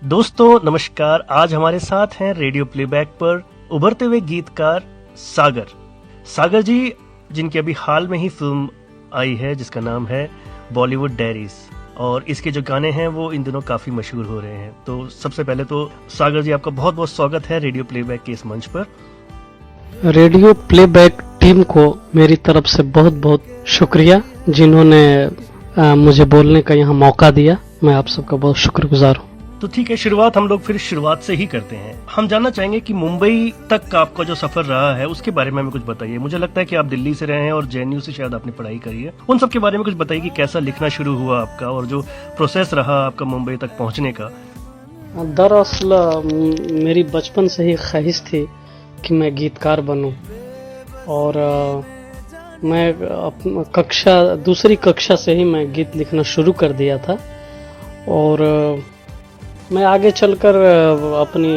दोस्तों नमस्कार। आज हमारे साथ हैं रेडियो प्लेबैक पर उभरते हुए गीतकार सागर जी, जिनकी अभी हाल में ही फिल्म आई है जिसका नाम है बॉलीवुड डायरीज, और इसके जो गाने हैं वो इन दिनों काफी मशहूर हो रहे हैं। तो सबसे पहले तो सागर जी, आपका बहुत बहुत स्वागत है रेडियो प्लेबैक के इस मंच पर। रेडियो प्लेबैक टीम को मेरी तरफ से बहुत बहुत शुक्रिया, जिन्होंने मुझे बोलने का यहाँ मौका दिया। मैं आप सबका बहुत शुक्रगुजार हूँ। तो ठीक है, शुरुआत हम लोग फिर शुरुआत से ही करते हैं। हम जानना चाहेंगे कि मुंबई तक का आपका जो सफर रहा है उसके बारे में हमें कुछ बताइए। मुझे लगता है कि आप दिल्ली से रहे हैं और जेएनयू से शायद आपने पढ़ाई करी है। उन सब के बारे में कुछ बताइए कि कैसा लिखना शुरू हुआ आपका और जो प्रोसेस रहा आपका मुंबई तक पहुंचने का। दरअसल मेरी बचपन से ही ख्वाहिश थी कि मैं गीतकार बनूं, और मैं दूसरी कक्षा से ही मैं गीत लिखना शुरू कर दिया था। और मैं आगे चलकर अपनी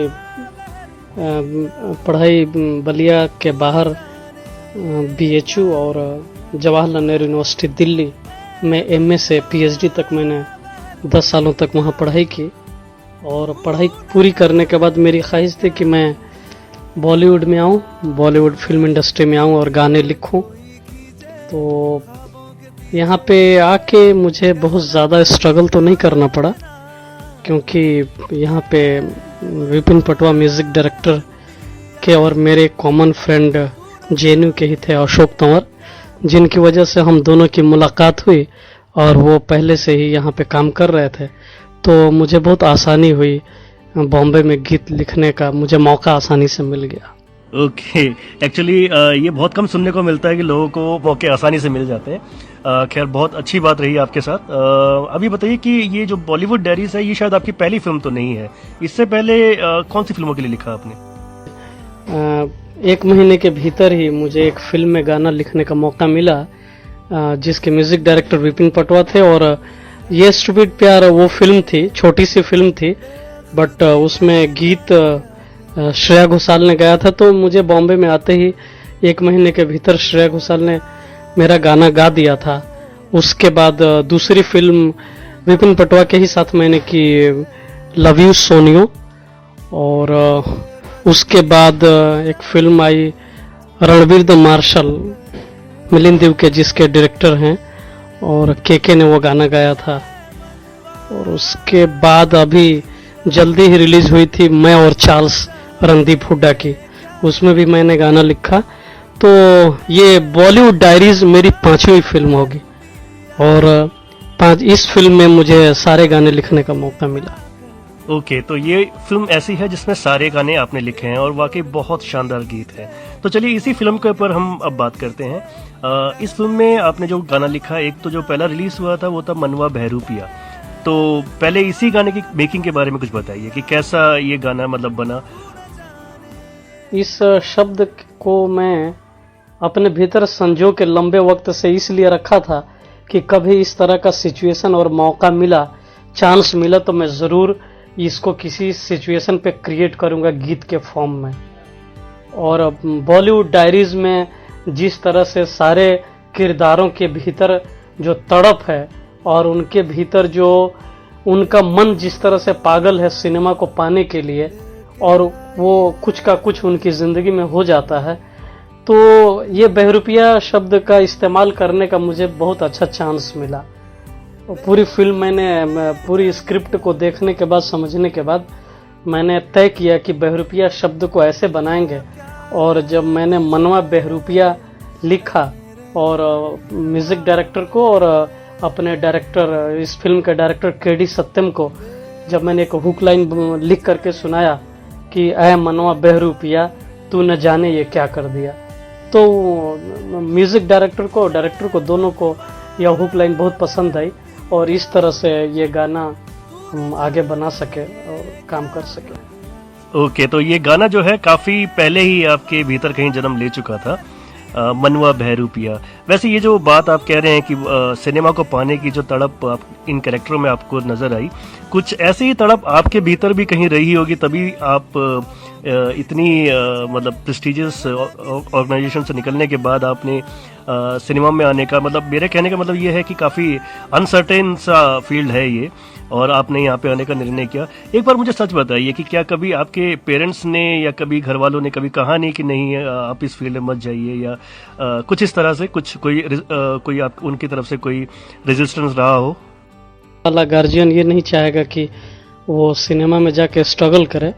पढ़ाई बलिया के बाहर बीएचयू और जवाहरलाल नेहरू यूनिवर्सिटी दिल्ली में एमए से पीएचडी तक मैंने 10 सालों तक वहाँ पढ़ाई की। और पढ़ाई पूरी करने के बाद मेरी ख्वाहिश थी कि मैं बॉलीवुड में आऊँ, बॉलीवुड फिल्म इंडस्ट्री में आऊँ और गाने लिखूँ। तो यहाँ पे आके मुझे बहुत ज़्यादा स्ट्रगल तो नहीं करना पड़ा, क्योंकि यहाँ पे विपिन पटवा म्यूज़िक डायरेक्टर के और मेरे कॉमन फ्रेंड जेएनयू के ही थे, अशोक तंवर, जिनकी वजह से हम दोनों की मुलाकात हुई और वो पहले से ही यहाँ पे काम कर रहे थे। तो मुझे बहुत आसानी हुई बॉम्बे में गीत लिखने का, मुझे मौका आसानी से मिल गया। ओके, एक्चुअली ये बहुत कम सुनने को मिलता है कि लोगों को मौके आसानी से मिल जाते हैं। खैर, बहुत अच्छी बात रही आपके साथ। अभी बताइए कि ये जो बॉलीवुड डायरीज है ये शायद आपकी पहली फिल्म तो नहीं है। इससे पहले कौन सी फिल्मों के लिए लिखा आपने? 1 महीने के भीतर ही मुझे एक फिल्म में गाना लिखने का मौका मिला, जिसके म्यूजिक डायरेक्टर विपिन पटवा थे। और ये स्टूपिड प्यार वो फिल्म थी, छोटी सी फिल्म थी, बट उसमें गीत श्रेया घोषाल ने गाया था। तो मुझे बॉम्बे में आते ही 1 महीने के भीतर श्रेया घोषाल ने मेरा गाना गा दिया था। उसके बाद दूसरी फिल्म विपिन पटवा के ही साथ मैंने की, लव यू सोनियो। और उसके बाद एक फिल्म आई रणवीर द मार्शल, मिलिंद देव के जिसके डायरेक्टर हैं, और केके ने वो गाना गाया था। और उसके बाद अभी जल्दी ही रिलीज हुई थी मैं और चार्ल्स रणदीप हुड्डा की, उसमें भी मैंने गाना लिखा। तो ये बॉलीवुड डायरीज मेरी 5वीं फिल्म होगी, और इस फिल्म में मुझे सारे गाने लिखने का मौका मिला। ओके, तो ये फिल्म ऐसी है जिसमें सारे गाने आपने लिखे हैं और वाकई बहुत शानदार गीत है। तो चलिए इसी फिल्म के ऊपर हम अब बात करते हैं। इस फिल्म में आपने जो गाना लिखा, एक तो जो पहला रिलीज हुआ था वो था मनवा बहरूपिया। तो पहले इसी गाने की मेकिंग के बारे में कुछ बताइए कि कैसा ये गाना मतलब बना। इस शब्द को मैं अपने भीतर संजो के लंबे वक्त से इसलिए रखा था कि कभी इस तरह का सिचुएशन और मौका मिला, चांस मिला, तो मैं ज़रूर इसको किसी सिचुएशन पे क्रिएट करूँगा गीत के फॉर्म में। और बॉलीवुड डायरीज में जिस तरह से सारे किरदारों के भीतर जो तड़प है और उनके भीतर जो उनका मन जिस तरह से पागल है सिनेमा को पाने के लिए, और वो कुछ का कुछ उनकी ज़िंदगी में हो जाता है, तो ये बहरूपिया शब्द का इस्तेमाल करने का मुझे बहुत अच्छा चांस मिला। पूरी फिल्म पूरी स्क्रिप्ट को देखने के बाद, समझने के बाद मैंने तय किया कि बहरूपिया शब्द को ऐसे बनाएंगे। और जब मैंने मनवा बहरूपिया लिखा और म्यूज़िक डायरेक्टर को और अपने डायरेक्टर, इस फिल्म के डायरेक्टर केडी सत्यम को जब मैंने एक हुक लाइन लिख करके सुनाया कि ऐ मनवा बहरूपिया तू न जाने ये क्या कर दिया, तो म्यूज़िक डायरेक्टर को दोनों को यह हुक लाइन बहुत पसंद आई, और इस तरह से ये गाना हम आगे बना सके और काम कर सके। ओके, तो ये गाना जो है काफी पहले ही आपके भीतर कहीं जन्म ले चुका था, मनवा बहरूपिया। वैसे ये जो बात आप कह रहे हैं कि सिनेमा को पाने की जो तड़प इन कैरेक्टरों में आपको नजर आई, कुछ ऐसी ही तड़प आपके भीतर भी कहीं रही होगी, तभी आप इतनी मतलब प्रेस्टिजियस ऑर्गेनाइजेशन से निकलने के बाद आपने सिनेमा में आने का मतलब, मेरे कहने का मतलब ये है कि काफ़ी अनसर्टेन सा फील्ड है ये, और आपने यहाँ पे आने का निर्णय किया। एक बार मुझे सच बताइए कि क्या कभी आपके पेरेंट्स ने या कभी घर वालों ने कभी कहा नहीं कि नहीं आप इस फील्ड में मत जाइए, या कुछ इस तरह से कोई आप उनकी तरफ से कोई रेजिस्टेंस रहा हो? वाला गार्जियन ये नहीं चाहेगा कि वो सिनेमा में जाके स्ट्रगल करे।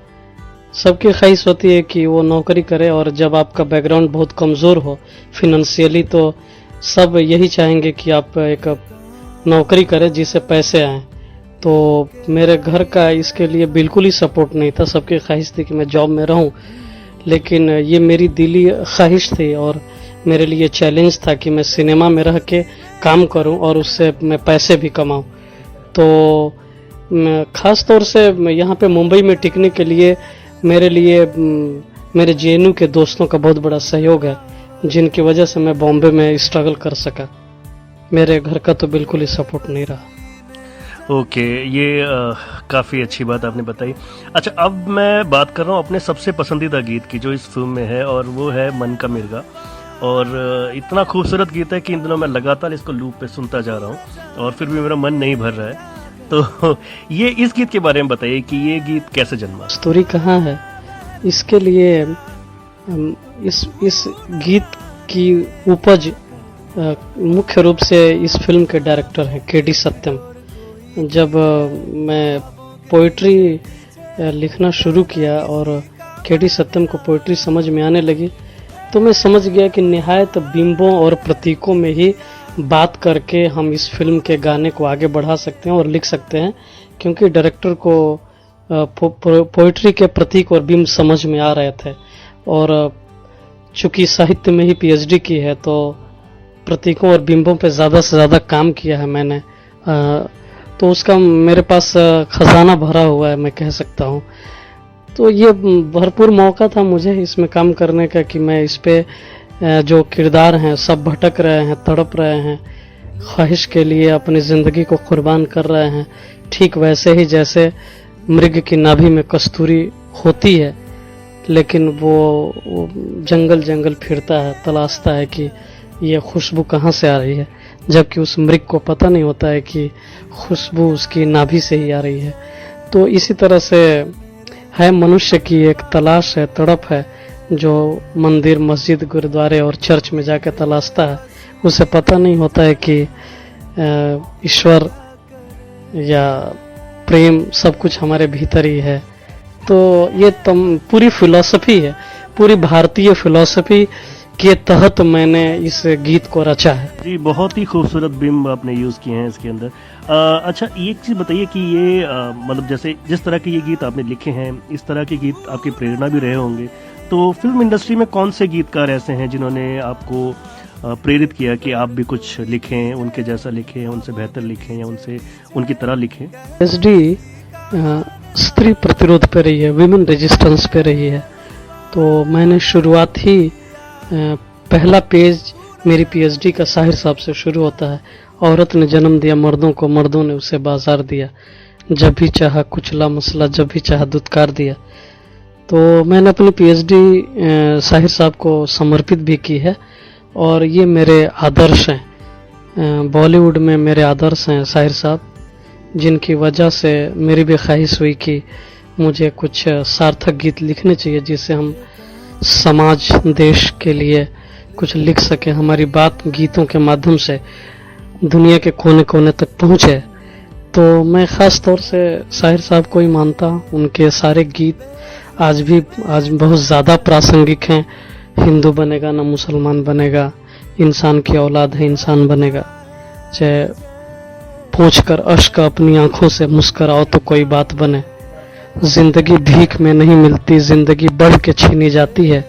सबकी ख्वाहिश होती है कि वो नौकरी करे, और जब आपका बैकग्राउंड बहुत कमज़ोर हो फिनेंशियली तो सब यही चाहेंगे कि आप एक नौकरी करें जिससे पैसे आएँ। तो मेरे घर का इसके लिए बिल्कुल ही सपोर्ट नहीं था, सबकी ख्वाहिश थी कि मैं जॉब में रहूं, लेकिन ये मेरी दिली ख्वाहिश थी और मेरे लिए चैलेंज था कि मैं सिनेमा में रह के काम करूं और उससे मैं पैसे भी कमाऊं। तो ख़ास तौर से यहाँ पे मुंबई में टिकने के लिए मेरे जेएनयू के दोस्तों का बहुत बड़ा सहयोग है, जिनकी वजह से मैं बॉम्बे में स्ट्रगल कर सका। मेरे घर का तो बिल्कुल ही सपोर्ट नहीं रहा। ओके, ये काफ़ी अच्छी बात आपने बताई। अच्छा, अब मैं बात कर रहा हूँ अपने सबसे पसंदीदा गीत की जो इस फिल्म में है, और वो है मन का मिर्गा। और इतना खूबसूरत गीत है कि इन दिनों मैं लगातार इसको लूप पे सुनता जा रहा हूँ और फिर भी मेरा मन नहीं भर रहा है। तो ये इस गीत के बारे में बताइए कि ये गीत कैसे जन्मा? स्टोरी कहाँ है इसके लिए? इस गीत की उपज मुख्य रूप से इस फिल्म के डायरेक्टर हैं केडी सत्यम। जब मैं पोइट्री लिखना शुरू किया और केडी सत्यम को पोइट्री समझ में आने लगी, तो मैं समझ गया कि निहायत बिंबों और प्रतीकों में ही बात करके हम इस फिल्म के गाने को आगे बढ़ा सकते हैं और लिख सकते हैं, क्योंकि डायरेक्टर को पोइट्री के प्रतीक और बिंब समझ में आ रहे थे। और चूंकि साहित्य में ही पीएचडी की है तो प्रतीकों और बिंबों पे ज़्यादा से ज़्यादा काम किया है मैंने, तो उसका मेरे पास खजाना भरा हुआ है, मैं कह सकता हूँ। तो ये भरपूर मौका था मुझे इसमें काम करने का कि मैं इस पे जो किरदार हैं सब भटक रहे हैं, तड़प रहे हैं, ख्वाहिश के लिए अपनी ज़िंदगी को कुर्बान कर रहे हैं, ठीक वैसे ही जैसे मृग की नाभि में कस्तूरी होती है, लेकिन वो जंगल जंगल फिरता है, तलाशता है कि ये खुशबू कहाँ से आ रही है, जबकि उस मृग को पता नहीं होता है कि खुशबू उसकी नाभि से ही आ रही है। तो इसी तरह से है मनुष्य की एक तलाश है, तड़प है, जो मंदिर, मस्जिद, गुरुद्वारे और चर्च में जाकर तलाशता है। उसे पता नहीं होता है कि ईश्वर या प्रेम सब कुछ हमारे भीतर ही है। तो ये पूरी फिलॉसफी है, पूरी भारतीय फिलॉसफी के तहत मैंने इस गीत को रचा है। जी, बहुत ही खूबसूरत बिंब आपने यूज़ किए हैं इसके अंदर। अच्छा, एक चीज़ बताइए कि ये मतलब जैसे जिस तरह के ये गीत आपने लिखे हैं, इस तरह के गीत आपकी प्रेरणा भी रहे होंगे, तो फिल्म इंडस्ट्री में कौन से गीतकार ऐसे हैं जिन्होंने आपको प्रेरित किया कि आप भी कुछ लिखें, उनके जैसा लिखें, उनसे बेहतर लिखें या उनकी तरह लिखें? पीएचडी स्त्री प्रतिरोध पे रही है, विमेन रेजिस्टेंस पे रही है। तो मैंने शुरुआत ही पहला पेज मेरी पीएचडी का साहिर साहब से शुरू होता है। औरत ने जन्म दिया मर्दों को, मर्दों ने उसे बाजार दिया, जब भी चाहा कुचला मसला, जब भी चाहा दुत्कार दिया। तो मैंने अपनी पीएचडी साहिर साहब को समर्पित भी की है और ये मेरे आदर्श हैं। बॉलीवुड में मेरे आदर्श हैं साहिर साहब, जिनकी वजह से मेरी भी ख्वाहिश हुई कि मुझे कुछ सार्थक गीत लिखने चाहिए जिससे हम समाज, देश के लिए कुछ लिख सके, हमारी बात गीतों के माध्यम से दुनिया के कोने कोने तक पहुंचे। तो मैं ख़ास तौर से साहिर साहब को ही मानता हूँ। उनके सारे गीत आज बहुत ज़्यादा प्रासंगिक हैं। हिंदू बनेगा ना मुसलमान बनेगा, इंसान की औलाद है इंसान बनेगा, चाहे पोंछ कर अश्क अपनी आंखों से मुस्कराओ तो कोई बात बने, जिंदगी भीख में नहीं मिलती, जिंदगी बढ़ के छीनी जाती है,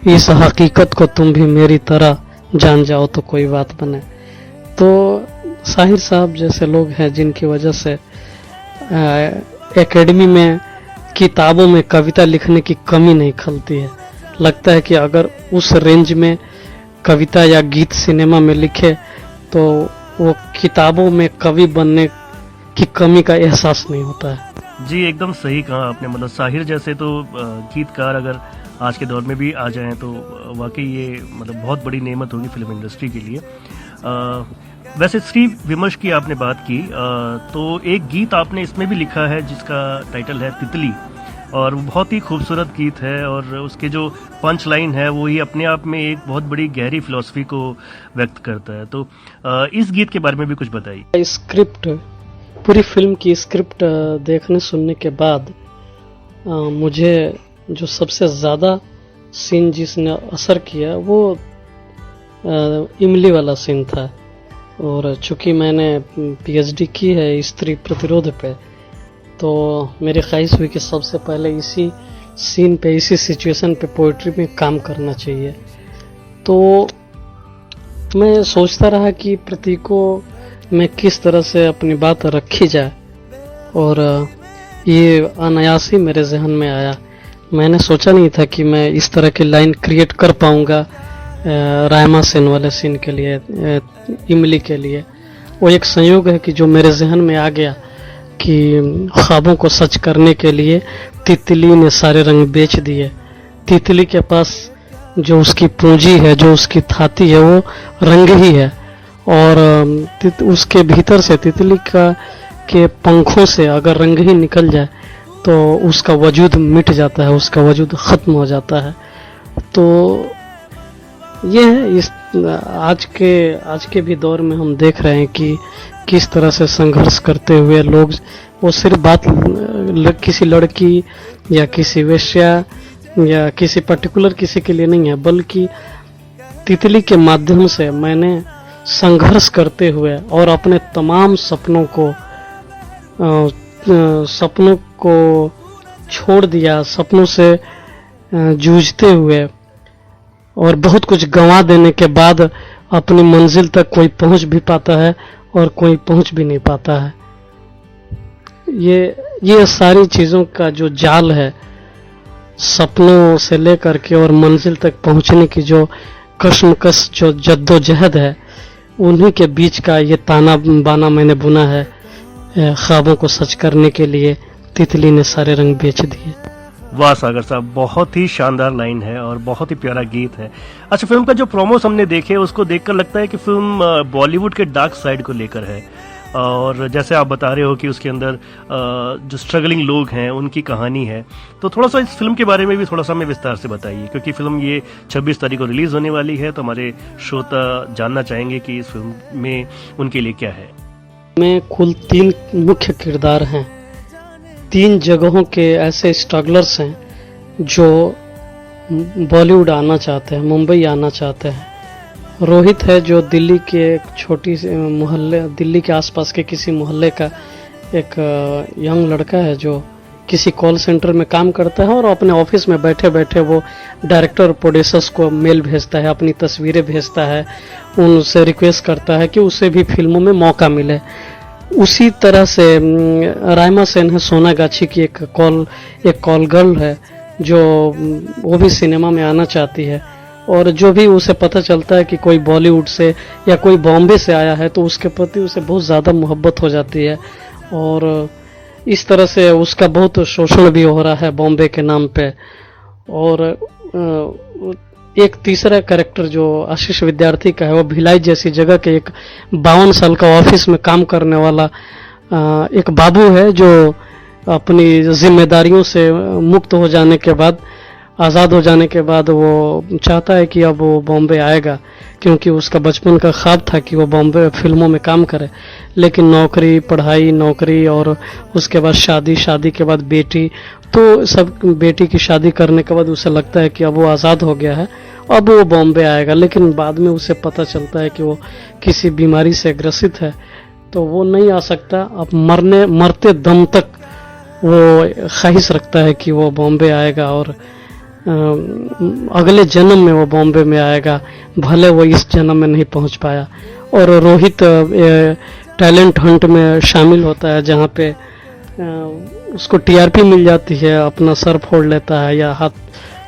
इस हकीकत को तुम भी मेरी तरह जान जाओ तो कोई बात बने। तो साहिर साहब जैसे लोग हैं जिनकी वजह से एकेडमी में किताबों में कविता लिखने की कमी नहीं खलती है। लगता है कि अगर उस रेंज में कविता या गीत सिनेमा में लिखे तो वो किताबों में कवि बनने की कमी का एहसास नहीं होता है। जी, एकदम सही कहा आपने। मतलब साहिर जैसे तो गीतकार अगर आज के दौर में भी आ जाएँ तो वाक़ई ये मतलब बहुत बड़ी नेमत होगी फ़िल्म इंडस्ट्री के लिए। वैसे श्री विमर्श की आपने बात की, तो एक गीत आपने इसमें भी लिखा है जिसका टाइटल है तितली, और वो बहुत ही खूबसूरत गीत है, और उसके जो पंच लाइन है वो ही अपने आप में एक बहुत बड़ी गहरी फ़िलॉसफ़ी को व्यक्त करता है। तो इस गीत के बारे में भी कुछ बताइए। स्क्रिप्ट, पूरी फिल्म की स्क्रिप्ट देखने सुनने के बाद मुझे जो सबसे ज़्यादा सीन जिसने असर किया वो इमली वाला सीन था। और चूँकि मैंने पीएचडी की है स्त्री प्रतिरोध पे, तो मेरी ख्वाहिश हुई कि सबसे पहले इसी सीन पे, इसी सिचुएशन पे पोइट्री में काम करना चाहिए। तो मैं सोचता रहा कि प्रतीकों में किस तरह से अपनी बात रखी जाए, और ये अनायास ही मेरे जहन में आया। मैंने सोचा नहीं था कि मैं इस तरह की लाइन क्रिएट कर पाऊंगा रायमा सेन वाले सीन के लिए, इमली के लिए। वो एक संयोग है कि जो मेरे जहन में आ गया कि ख्वाबों को सच करने के लिए तितली ने सारे रंग बेच दिए। तितली के पास जो उसकी पूंजी है, जो उसकी थाती है, वो रंग ही है, और उसके भीतर से तितली के पंखों से अगर रंग ही निकल जाए तो उसका वजूद मिट जाता है, उसका वजूद ख़त्म हो जाता है। तो ये है, इस आज के भी दौर में हम देख रहे हैं कि किस तरह से संघर्ष करते हुए लोग, वो सिर्फ बात किसी लड़की या किसी वेश्या या किसी पर्टिकुलर किसी के लिए नहीं है, बल्कि तितली के माध्यम से मैंने संघर्ष करते हुए और अपने तमाम सपनों को छोड़ दिया, सपनों से जूझते हुए और बहुत कुछ गंवा देने के बाद अपनी मंजिल तक कोई पहुंच भी पाता है और कोई पहुंच भी नहीं पाता है। ये सारी चीज़ों का जो जाल है, सपनों से लेकर के और मंजिल तक पहुंचने की जो कश्मकश, जो जद्दोजहद है, उन्हीं के बीच का ये ताना बाना मैंने बुना है। ख्वाबों को सच करने के लिए तितली ने सारे रंग बेच दिए। वाह सागर साहब, बहुत ही शानदार लाइन है और बहुत ही प्यारा गीत है। अच्छा, फिल्म का जो प्रोमोस हमने देखे उसको देखकर लगता है कि फिल्म बॉलीवुड के डार्क साइड को लेकर है, और जैसे आप बता रहे हो कि उसके अंदर जो स्ट्रगलिंग लोग हैं उनकी कहानी है। तो थोड़ा सा इस फिल्म के बारे में भी थोड़ा सा हमें विस्तार से बताइए, क्योंकि फिल्म ये 26 तारीख को रिलीज होने वाली है, तो हमारे श्रोता जानना चाहेंगे कि इस फिल्म में उनके लिए क्या है। में कुल 3 मुख्य किरदार हैं, 3 जगहों के ऐसे स्ट्रगलर्स हैं जो बॉलीवुड आना चाहते हैं, मुंबई आना चाहते हैं। रोहित है जो दिल्ली के एक छोटी सी मोहल्ले, दिल्ली के आसपास के किसी मोहल्ले का एक यंग लड़का है जो किसी कॉल सेंटर में काम करता है, और अपने ऑफिस में बैठे बैठे वो डायरेक्टर और प्रोड्यूसर्स को मेल भेजता है, अपनी तस्वीरें भेजता है, उनसे रिक्वेस्ट करता है कि उसे भी फिल्मों में मौका मिले। उसी तरह से रायमा सेन है, सोनागाछी की एक कॉल गर्ल है जो वो भी सिनेमा में आना चाहती है, और जो भी उसे पता चलता है कि कोई बॉलीवुड से या कोई बॉम्बे से आया है तो उसके प्रति उसे बहुत ज़्यादा मोहब्बत हो जाती है, और इस तरह से उसका बहुत शोषण भी हो रहा है बॉम्बे के नाम पे। और एक तीसरा कैरेक्टर जो आशीष विद्यार्थी का है, वो भिलाई जैसी जगह के एक 52 साल का ऑफिस में काम करने वाला एक बाबू है जो अपनी जिम्मेदारियों से मुक्त हो जाने के बाद, आज़ाद हो जाने के बाद वो चाहता है कि अब वो बॉम्बे आएगा, क्योंकि उसका बचपन का ख्वाब था कि वो बॉम्बे फिल्मों में काम करे। लेकिन नौकरी, पढ़ाई, नौकरी और उसके बाद शादी के बाद बेटी, तो सब बेटी की शादी करने के बाद उसे लगता है कि अब वो आज़ाद हो गया है, अब वो बॉम्बे आएगा। लेकिन बाद में उसे पता चलता है कि वो किसी बीमारी से ग्रसित है, तो वो नहीं आ सकता। अब मरते दम तक वो ख्वाहिश रखता है कि वो बॉम्बे आएगा और अगले जन्म में वो बॉम्बे में आएगा, भले वो इस जन्म में नहीं पहुंच पाया। और रोहित टैलेंट हंट में शामिल होता है, जहाँ पे उसको टीआरपी मिल जाती है, अपना सर फोड़ लेता है या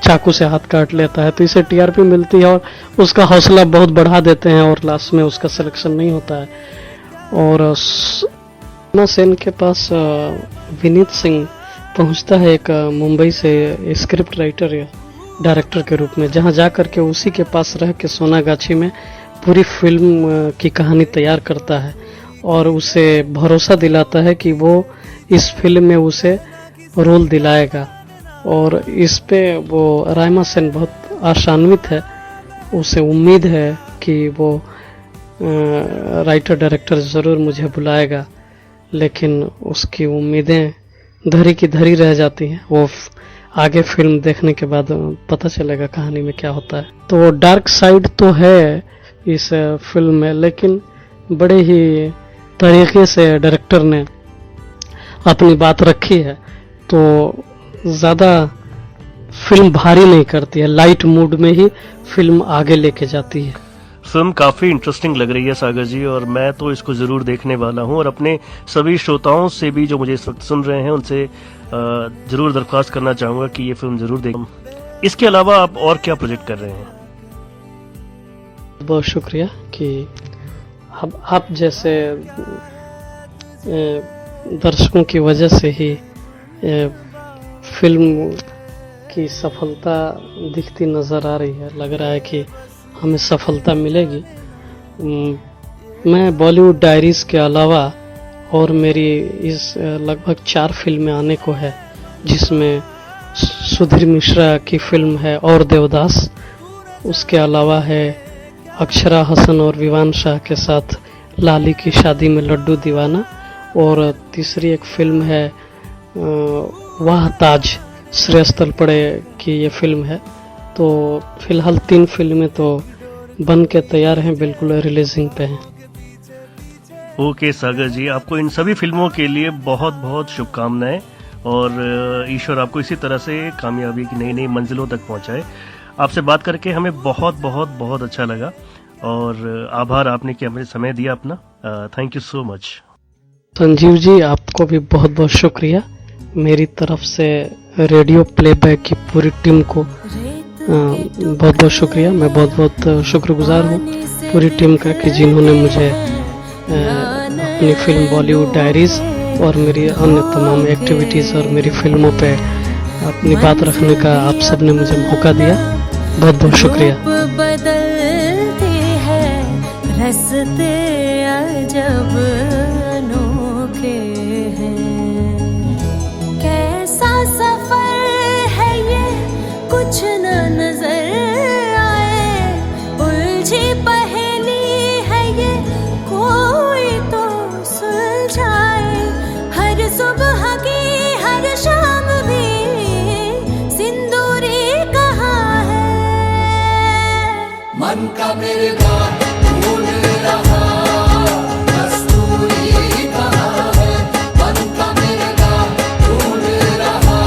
चाकू से हाथ काट लेता है, तो इसे टीआरपी मिलती है और उसका हौसला बहुत बढ़ा देते हैं, और लास्ट में उसका सिलेक्शन नहीं होता है। और रायमा सेन के पास विनीत सिंह पहुंचता है एक मुंबई से स्क्रिप्ट राइटर या डायरेक्टर के रूप में, जहां जा कर के उसी के पास रह के सोनागाछी में पूरी फिल्म की कहानी तैयार करता है और उसे भरोसा दिलाता है कि वो इस फिल्म में उसे रोल दिलाएगा। और इस पे वो रायमा सेन बहुत आशान्वित है, उसे उम्मीद है कि वो राइटर डायरेक्टर ज़रूर मुझे बुलाएगा, लेकिन उसकी उम्मीदें धरी की धरी रह जाती हैं। वो आगे फिल्म देखने के बाद पता चलेगा कहानी में क्या होता है। तो डार्क साइड तो है इस फिल्म में, लेकिन बड़े ही तरीके से डायरेक्टर ने अपनी बात रखी है, तो ज़्यादा फिल्म भारी नहीं करती है, लाइट मूड में ही फिल्म आगे लेके जाती है। फिल्म काफ़ी इंटरेस्टिंग लग रही है सागर जी, और मैं तो इसको ज़रूर देखने वाला हूं, और अपने सभी श्रोताओं से भी जो मुझे इस वक्त सुन रहे हैं उनसे ज़रूर दरख्वास्त करना चाहूँगा कि ये फिल्म ज़रूर देखें। इसके अलावा आप और क्या प्रोजेक्ट कर रहे हैं? बहुत शुक्रिया कि आप जैसे दर्शकों की वजह से ही फिल्म की सफलता दिखती नज़र आ रही है। लग रहा है कि हमें सफलता मिलेगी। मैं बॉलीवुड डायरीज के अलावा और मेरी इस लगभग 4 फिल्में आने को है, जिसमें सुधीर मिश्रा की फिल्म है और देवदास, उसके अलावा है अक्षरा हसन और विवान शाह के साथ लाली की शादी में लड्डू दीवाना, और तीसरी एक फिल्म है वाह ताज, श्रेयस तलपड़े की ये फिल्म है। तो फिलहाल 3 फिल्में तो बन के तैयार हैं, बिल्कुल रिलीजिंग पे हैं। ओके सागर जी, आपको इन सभी फिल्मों के लिए बहुत बहुत शुभकामनाएं, और ईश्वर आपको इसी तरह से कामयाबी की नई नई मंजिलों तक पहुंचाए। आपसे बात करके हमें बहुत बहुत बहुत अच्छा लगा, और आभार आपने कि हमें समय दिया अपना। Thank you so much. Sanjeev ji, आपको भी बहुत बहुत शुक्रिया। मेरी तरफ से रेडियो प्लेबैक की पूरी टीम को बहुत बहुत शुक्रिया। मैं बहुत बहुत शुक्रगुजार हूँ पूरी टीम का कि जिन्होंने मुझे अपनी फिल्म बॉलीवुड डायरीज और मेरी अन्य तमाम एक्टिविटीज़ और मेरी फिल्मों पे अपनी बात रखने का आप सब ने मुझे मौका दिया। बहुत बहुत शुक्रिया। बदलते हैं रस्ते अजब अनोखे हैं, कैसा सफर है ये कुछ न नजर आए, उलझी पहेली है ये कोई तो सुलझाए, हर सुबह की हर शाम भी सिंदूरी कहाँ है, मन का मेरे गान ढूंढ रहा कस्तूरी कहाँ है, मन का मेरे गान ढूंढ रहा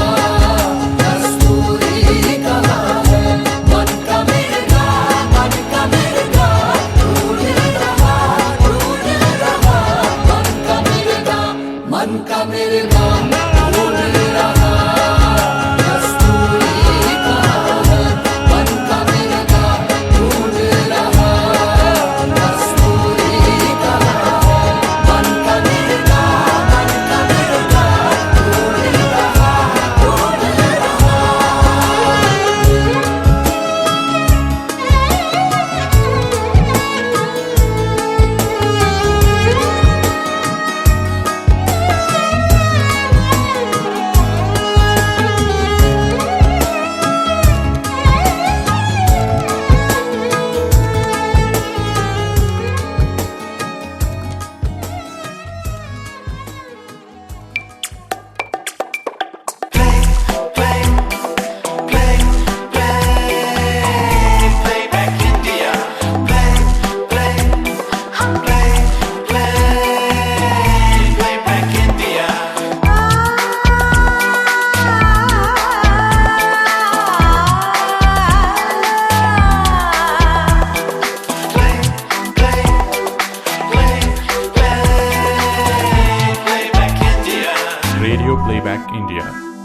कस्तूरी कहाँ है, मन का मेरे गान ढूंढ रहा मन का मेरे गान, मन का मेरे गान ढूंढ रहा कस्तूरी कहाँ है, मन का मेरे गान ढूंढ रहा कस्तूरी कहाँ है, मन का मेरे गान ढूंढ रहा Radio Playback India.